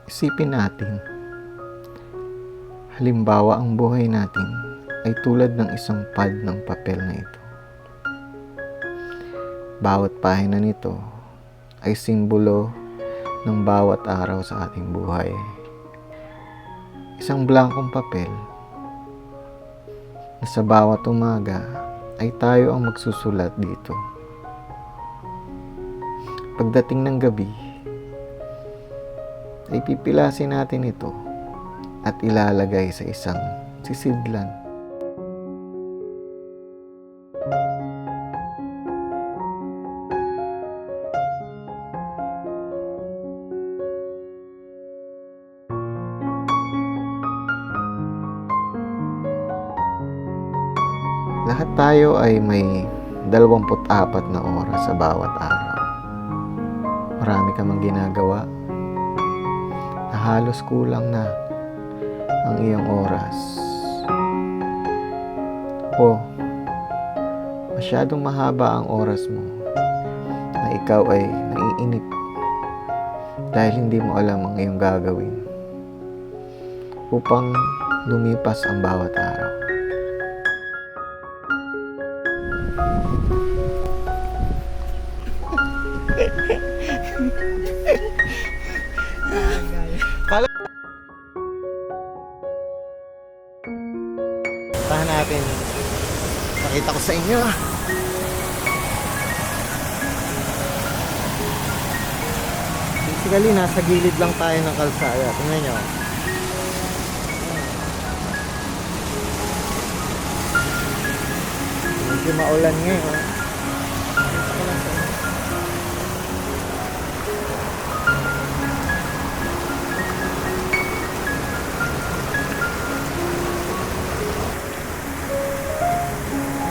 Isipin natin, halimbawa ang buhay natin ay tulad ng isang pad ng papel na ito. Bawat pahina nito ay simbolo ng bawat araw sa ating buhay. Isang blankong papel na sa bawat umaga ay tayo ang magsusulat dito. Pagdating ng gabi, ay pipilasin natin ito at ilalagay sa isang sisidlan. Lahat tayo ay may 24 na oras sa bawat araw. Marami ka mang ginagawa na halos kulang na ang iyong oras. O masyadong mahaba ang oras mo na ikaw ay naiinip dahil hindi mo alam ang iyong gagawin upang lumipas ang bawat araw. Tahan natin. Pakita ko sa inyo. Basically, nasa gilid lang tayo ng kalsada. Tingnan nyo. Medyo maulan ngayon.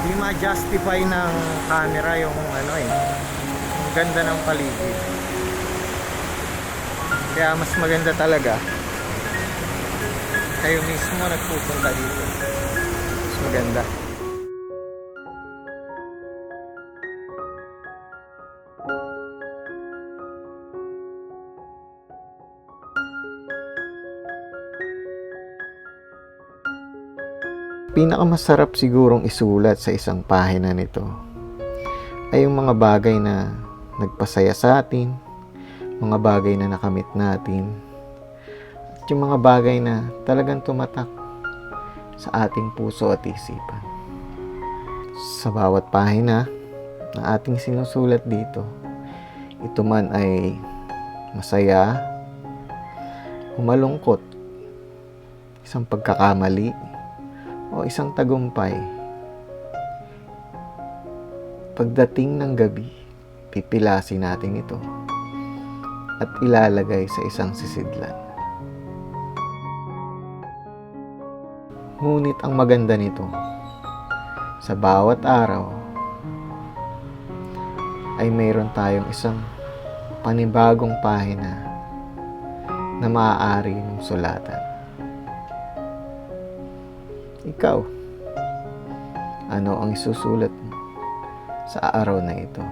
Hindi ma-justify ng camera yung yung ganda ng paligid. Kaya mas maganda talaga kayo mismo nagpupunta dito. Mas maganda. Pinakamasarap sigurong isulat sa isang pahina nito ay yung mga bagay na nagpasaya sa atin, mga bagay na nakamit natin, at yung mga bagay na talagang tumatak sa ating puso at isipan. Sa bawat pahina na ating sinusulat dito, ito man ay masaya o malungkot, isang pagkakamali o isang tagumpay, pagdating ng gabi, pipilasin natin ito at ilalagay sa isang sisidlan. Ngunit ang maganda nito, sa bawat araw ay mayroon tayong isang panibagong pahina na maaari mong sulatan. Ikaw, ano ang isusulat mo sa araw na ito?